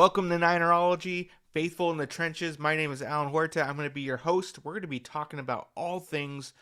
Welcome to Ninerology, Faithful in the Trenches. My name is Alan Huerta. I'm going to be your host. We're going to be talking about all things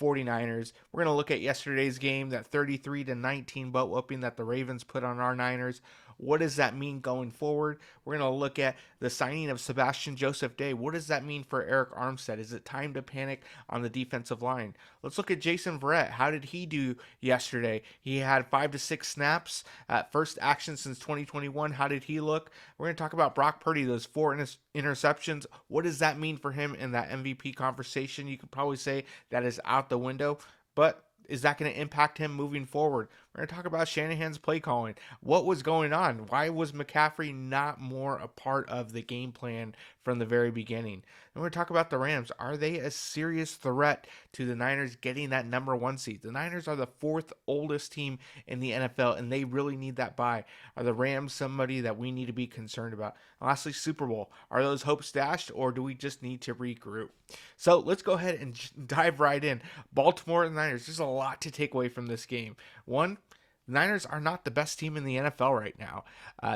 49ers. We're going to look at yesterday's game, that 33-19 butt whooping that the Ravens put on our Niners. What does that mean going forward? We're going to look at the signing of Sebastian Joseph Day. What does that mean for Arik Armstead? Is it time to panic on the defensive line? Let's look at Jason Verrett. How did he do yesterday? He had 5 to 6 snaps at first action since 2021. How did he look? We're going to talk about Brock Purdy, those 4 interceptions. What does that mean for him in that MVP conversation? You could probably say that is out the window, but is that going to impact him moving forward? We're going to talk about Shanahan's play calling. What was going on? Why was McCaffrey not more a part of the game plan from the very beginning? And we're going to talk about the Rams. Are they a serious threat to the Niners getting that number 1 seed? The Niners are the 4th oldest team in the NFL, and they really need that bye. Are the Rams somebody that we need to be concerned about? And lastly, Super Bowl. Are those hopes dashed, or do we just need to regroup? So let's go ahead and dive right in. Baltimore and the Niners. There's a lot to take away from this game. One, the Niners are not the best team in the NFL right now.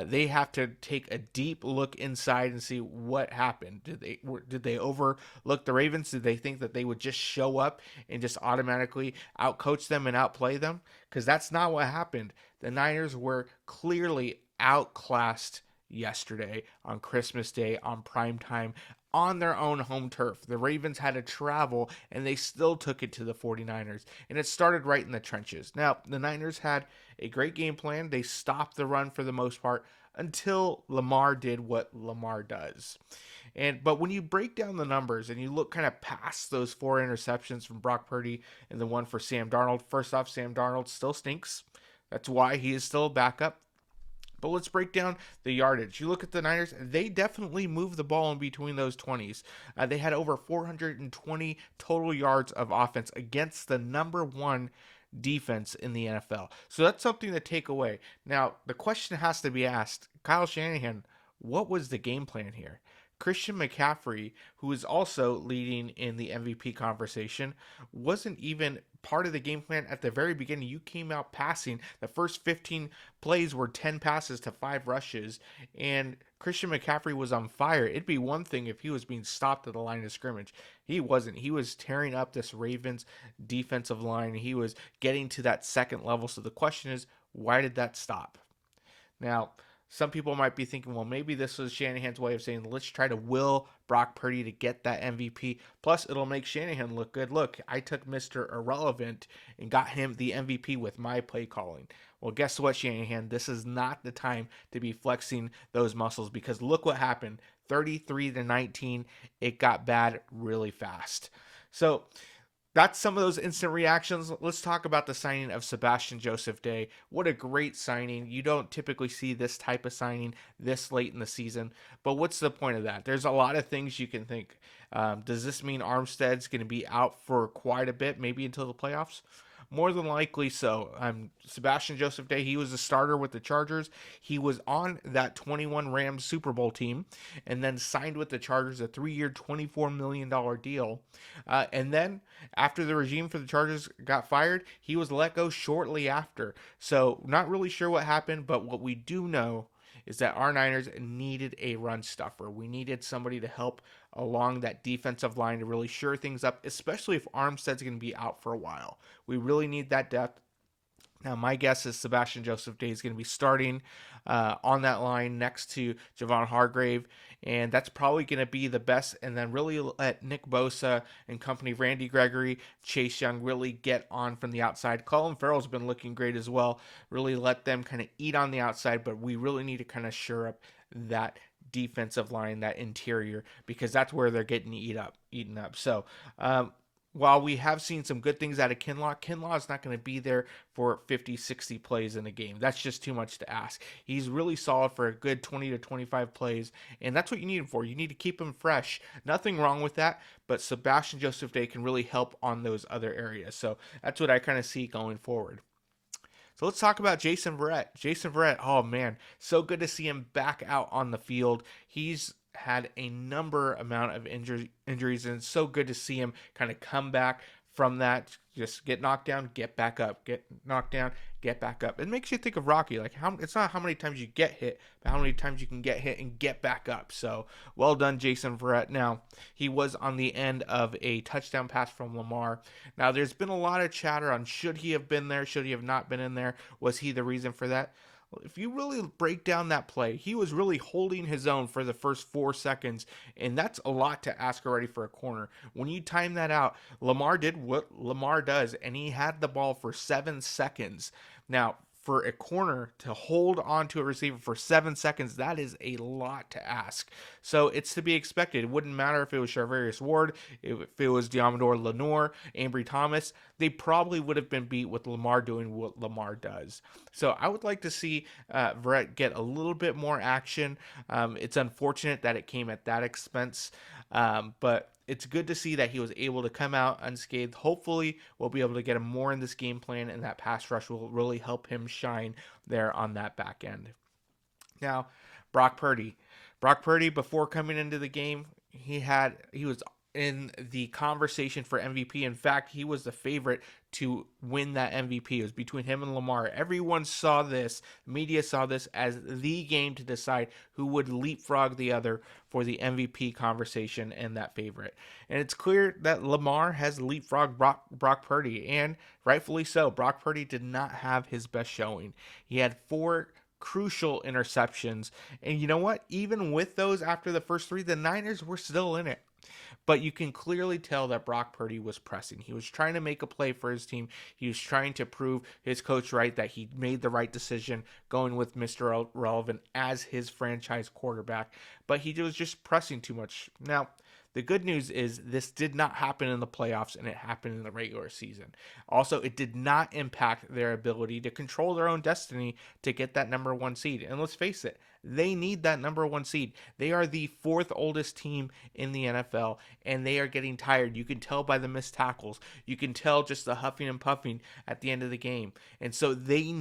They have to take a deep look inside and see what happened. Did they overlook the Ravens? Did they think that they would just show up and just automatically outcoach them and outplay them? Because that's not what happened. The Niners were clearly outclassed yesterday on Christmas Day on prime time on their own home turf. The Ravens had to travel, and they still took it to the 49ers. And it started right in the trenches. Now, the Niners had a great game plan. They stopped the run for the most part until Lamar did what Lamar does. But when you break down the numbers and you look kind of past those 4 interceptions from Brock Purdy and the one for Sam Darnold, first off, Sam Darnold still stinks. That's why he is still a backup. But let's break down the yardage. You look at the Niners, they definitely moved the ball in between those 20s. They had over 420 total yards of offense against the number 1 defense in the NFL. So that's something to take away. Now, the question has to be asked, Kyle Shanahan, what was the game plan here? Christian McCaffrey, who is also leading in the MVP conversation, wasn't even part of the game plan at the very beginning. You came out passing. The first 15 plays were 10 passes to 5 rushes, and Christian McCaffrey was on fire. It'd be one thing if he was being stopped at the line of scrimmage. He wasn't. He was tearing up this Ravens defensive line. He was getting to that second level. So the question is, why did that stop? Now, some people might be thinking, well, maybe this was Shanahan's way of saying, let's try to will Brock Purdy to get that MVP. Plus, it'll make Shanahan look good. Look, I took Mr. Irrelevant and got him the MVP with my play calling. Well, guess what, Shanahan? This is not the time to be flexing those muscles, because look what happened. 33-19, it got bad really fast. So that's some of those instant reactions. Let's talk about the signing of Sebastian Joseph Day. What a great signing. You don't typically see this type of signing this late in the season. But what's the point of that? There's a lot of things you can think. Does this mean Armstead's going to be out for quite a bit, maybe until the playoffs? More than likely so. Sebastian Joseph Day, he was a starter with the Chargers. He was on that 21 Rams Super Bowl team and then signed with the Chargers a 3-year, $24 million deal. And then after the regime for the Chargers got fired, he was let go shortly after. So not really sure what happened, but what we do know is that our Niners needed a run stuffer. We needed somebody to help along that defensive line to really shore things up, especially if Armstead's going to be out for a while. We really need that depth. Now, my guess is Sebastian Joseph Day is going to be starting on that line next to Javon Hargrave, and that's probably going to be the best. And then really let Nick Bosa and company, Randy Gregory, Chase Young, really get on from the outside. Colin Farrell's been looking great as well. Really let them kind of eat on the outside, but we really need to kind of shore up that defensive line, that interior, because that's where they're getting eaten up. So, while we have seen some good things out of Kinlaw is not going to be there for 50, 60 plays in a game. That's just too much to ask. He's really solid for a good 20 to 25 plays, and that's what you need him for. You need to keep him fresh. Nothing wrong with that, but Sebastian Joseph Day can really help on those other areas. So that's what I kind of see going forward. So let's talk about Jason Verrett. Jason Verrett, oh man, so good to see him back out on the field. He's had a amount of injuries, and it's so good to see him kind of come back from that, just get knocked down, get back up, get knocked down, get back up. It makes you think of Rocky. Like, it's not how many times you get hit, but how many times you can get hit and get back up. So well done, Jason Verrett. Now, he was on the end of a touchdown pass from Lamar. Now, there's been a lot of chatter on should he have been there, should he have not been in there, was he the reason for that? If you really break down that play, he was really holding his own for the first 4 seconds, and that's a lot to ask already for a corner. When you time that out, Lamar did what Lamar does, and he had the ball for 7 seconds. Now, for a corner to hold on to a receiver for 7 seconds, that is a lot to ask. So it's to be expected. It wouldn't matter if it was Charvarius Ward, if it was Diamador Lenore, Ambry Thomas. They probably would have been beat with Lamar doing what Lamar does. So I would like to see Verrett get a little bit more action. It's unfortunate that it came at that expense, but it's good to see that he was able to come out unscathed. Hopefully, we'll be able to get him more in this game plan, and that pass rush will really help him shine there on that back end. Now, Brock Purdy. Brock Purdy, before coming into the game, he was in the conversation for MVP. In fact, he was the favorite to win that MVP. It was between him and Lamar. Everyone saw this, media saw this as the game to decide who would leapfrog the other for the MVP conversation and that favorite. And it's clear that Lamar has leapfrogged Brock Purdy, and rightfully so. Brock Purdy did not have his best showing. He had 4 crucial interceptions, and you know what? Even with those after the first 3, the Niners were still in it. But you can clearly tell that Brock Purdy was pressing. He was trying to make a play for his team. He was trying to prove his coach right, that he made the right decision going with Mr. Relevant as his franchise quarterback. But he was just pressing too much. Now, the good news is this did not happen in the playoffs, and it happened in the regular season. Also, it did not impact their ability to control their own destiny to get that number 1 seed. And let's face it, they need that number 1 seed. They are the 4th oldest team in the NFL, and they are getting tired. You can tell by the missed tackles. You can tell just the huffing and puffing at the end of the game. And so they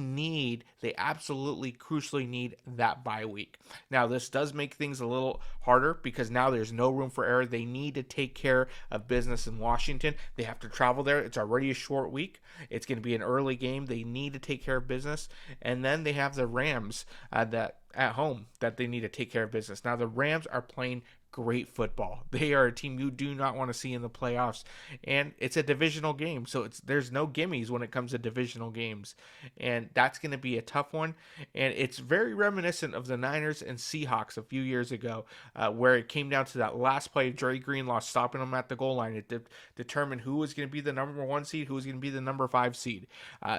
absolutely crucially need that bye week. Now, this does make things a little harder because now there's no room for error. They need to take care of business in Washington. They have to travel there. It's already a short week. It's going to be an early game. They need to take care of business. And then they have the Rams that at home that they need to take care of business. Now, the Rams are playing great football. They are a team you do not want to see in the playoffs, and it's a divisional game, so there's no gimmies when it comes to divisional games, and that's going to be a tough one. And it's very reminiscent of the Niners and Seahawks a few years ago, where it came down to that last play. Dre Greenlaw stopping them at the goal line. It determined who was going to be the number 1 seed, who was going to be the number 5 seed.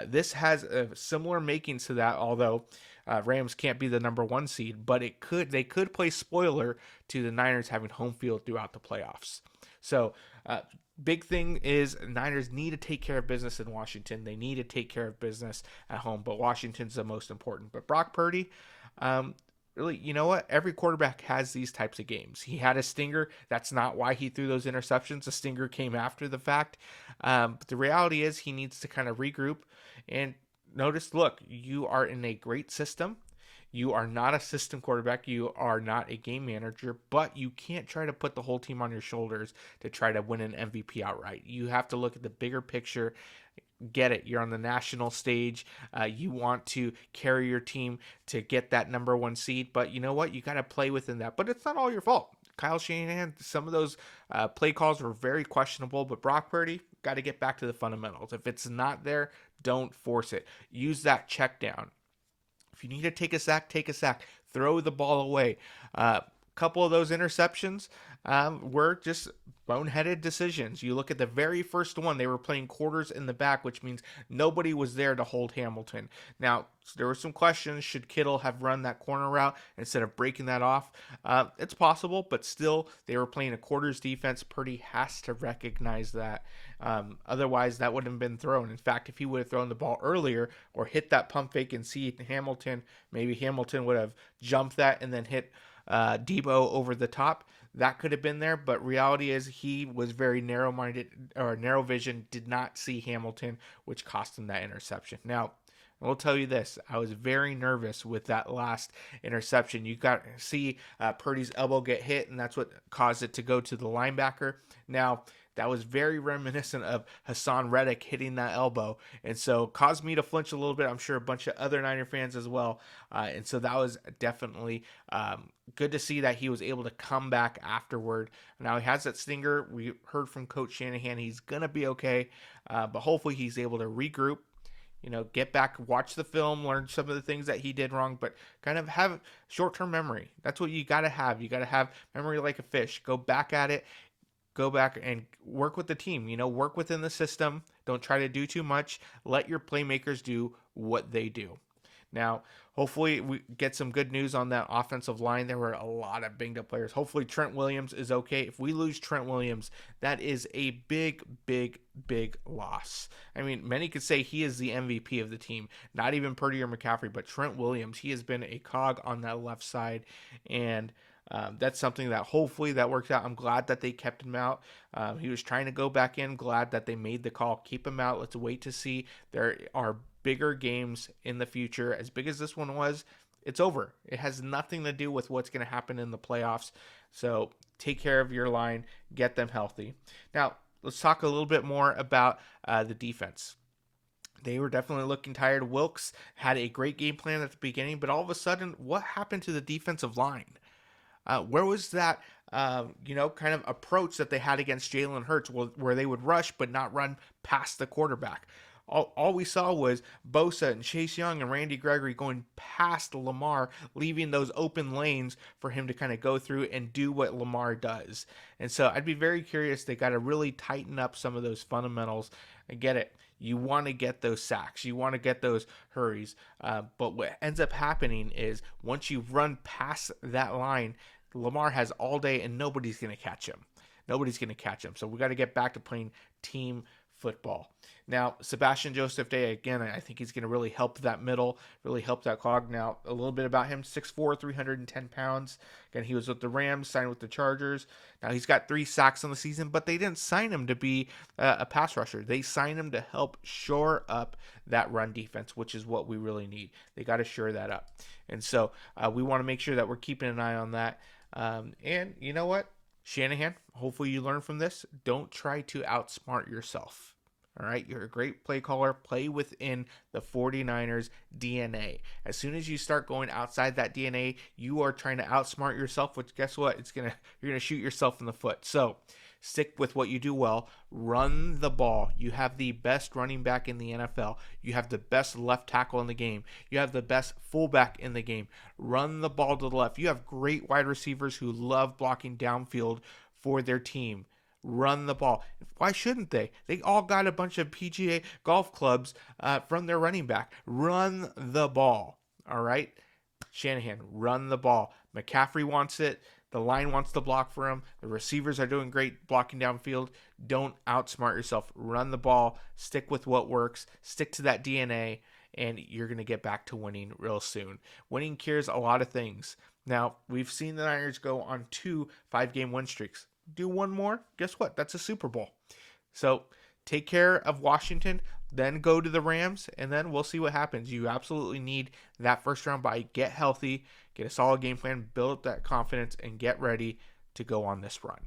This has a similar makings to that, although Rams can't be the number 1 seed, but they could play spoiler to the Niners having home field throughout the playoffs. So big thing is Niners need to take care of business in Washington. They need to take care of business at home, but Washington's the most important. But Brock Purdy, really, you know what? Every quarterback has these types of games. He had a stinger. That's not why he threw those interceptions. The stinger came after the fact. But the reality is he needs to kind of regroup and notice, look, you are in a great system. You are not a system quarterback. You are not a game manager, but you can't try to put the whole team on your shoulders to try to win an MVP outright. You have to look at the bigger picture. Get it. You're on the national stage. You want to carry your team to get that number 1 seed, but you know what? You got to play within that, but it's not all your fault. Kyle Shanahan, some of those play calls were very questionable, but Brock Purdy, got to get back to the fundamentals. If it's not there, don't force it. Use that check down. If you need to take a sack, take a sack. Throw the ball away. Couple of those interceptions were just boneheaded decisions. You look at the very first one, they were playing quarters in the back, which means nobody was there to hold Hamilton. Now, there were some questions. Should Kittle have run that corner route instead of breaking that off? It's possible, but still, they were playing a quarters defense. Purdy has to recognize that. Otherwise, that wouldn't have been thrown. In fact, if he would have thrown the ball earlier or hit that pump fake and see Hamilton, maybe Hamilton would have jumped that and then hit Debo over the top. That could have been there, but reality is he was very narrow-minded or narrow vision, did not see Hamilton, which cost him that interception. Now, I will tell you this, I was very nervous with that last interception. You got to see Purdy's elbow get hit, and that's what caused it to go to the linebacker. Now, that was very reminiscent of Hassan Reddick hitting that elbow. And so caused me to flinch a little bit. I'm sure a bunch of other Niner fans as well. And so that was definitely good to see that he was able to come back afterward. Now he has that stinger. We heard from Coach Shanahan he's going to be okay. But hopefully he's able to regroup, get back, watch the film, learn some of the things that he did wrong, but kind of have short-term memory. That's what you got to have. You got to have memory like a fish. Go back at it. Go back and work with the team, work within the system. Don't try to do too much. Let your playmakers do what they do. Now, hopefully we get some good news on that offensive line. There were a lot of banged up players. Hopefully Trent Williams is okay. If we lose Trent Williams, that is a big, big, big loss. I mean, many could say he is the MVP of the team. Not even Purdy or McCaffrey, but Trent Williams. He has been a cog on that left side, and that's something that hopefully that works out. I'm glad that they kept him out. He was trying to go back in. Glad that they made the call. Keep him out. Let's wait to see. There are bigger games in the future. As big as this one was, it's over. It has nothing to do with what's going to happen in the playoffs. So take care of your line. Get them healthy. Now, let's talk a little bit more about the defense. They were definitely looking tired. Wilkes had a great game plan at the beginning, but all of a sudden, what happened to the defensive line? Where was that, kind of approach that they had against Jalen Hurts where they would rush but not run past the quarterback? All we saw was Bosa and Chase Young and Randy Gregory going past Lamar, leaving those open lanes for him to kind of go through and do what Lamar does. And so I'd be very curious. They got to really tighten up some of those fundamentals. I get it. You want to get those sacks. You want to get those hurries. But what ends up happening is once you run past that line, Lamar has all day and nobody's going to catch him. Nobody's going to catch him. So we got to get back to playing team football. Now, Sebastian Joseph Day, again, I think he's going to really help that middle, really help that cog. Now, a little bit about him, 6'4", 310 pounds. Again, he was with the Rams, signed with the Chargers. Now, he's got 3 sacks on the season, but they didn't sign him to be a pass rusher. They signed him to help shore up that run defense, which is what we really need. They got to shore that up. And so we want to make sure that we're keeping an eye on that. And you know what? Shanahan, hopefully you learn from this. Don't try to outsmart yourself. All right, you're a great play caller. Play within the 49ers DNA. As soon as you start going outside that DNA, you are trying to outsmart yourself, which guess what? You're gonna shoot yourself in the foot. So stick with what you do well. Run the ball. You have the best running back in the NFL. You have the best left tackle in the game. You have the best fullback in the game. Run the ball to the left. You have great wide receivers who love blocking downfield for their team. Run the ball. Why shouldn't they? They all got a bunch of PGA golf clubs from their running back. Run the ball. All right? Shanahan, run the ball. McCaffrey wants it. The line wants to block for him. The receivers are doing great blocking downfield. Don't outsmart yourself. Run the ball. Stick with what works. Stick to that DNA, and you're going to get back to winning real soon. Winning cures a lot of things. Now, we've seen the Niners go on 2 5-game win streaks. Do one more, guess what? That's a Super Bowl. So take care of Washington, then go to the Rams, and then we'll see what happens. You absolutely need that first round bye. Get healthy, get a solid game plan, build up that confidence, and get ready to go on this run.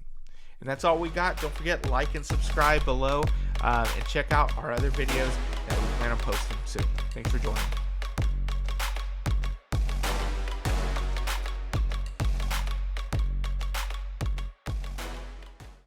And that's all we got. Don't forget, like and subscribe below, and check out our other videos that we plan on posting soon. Thanks for joining.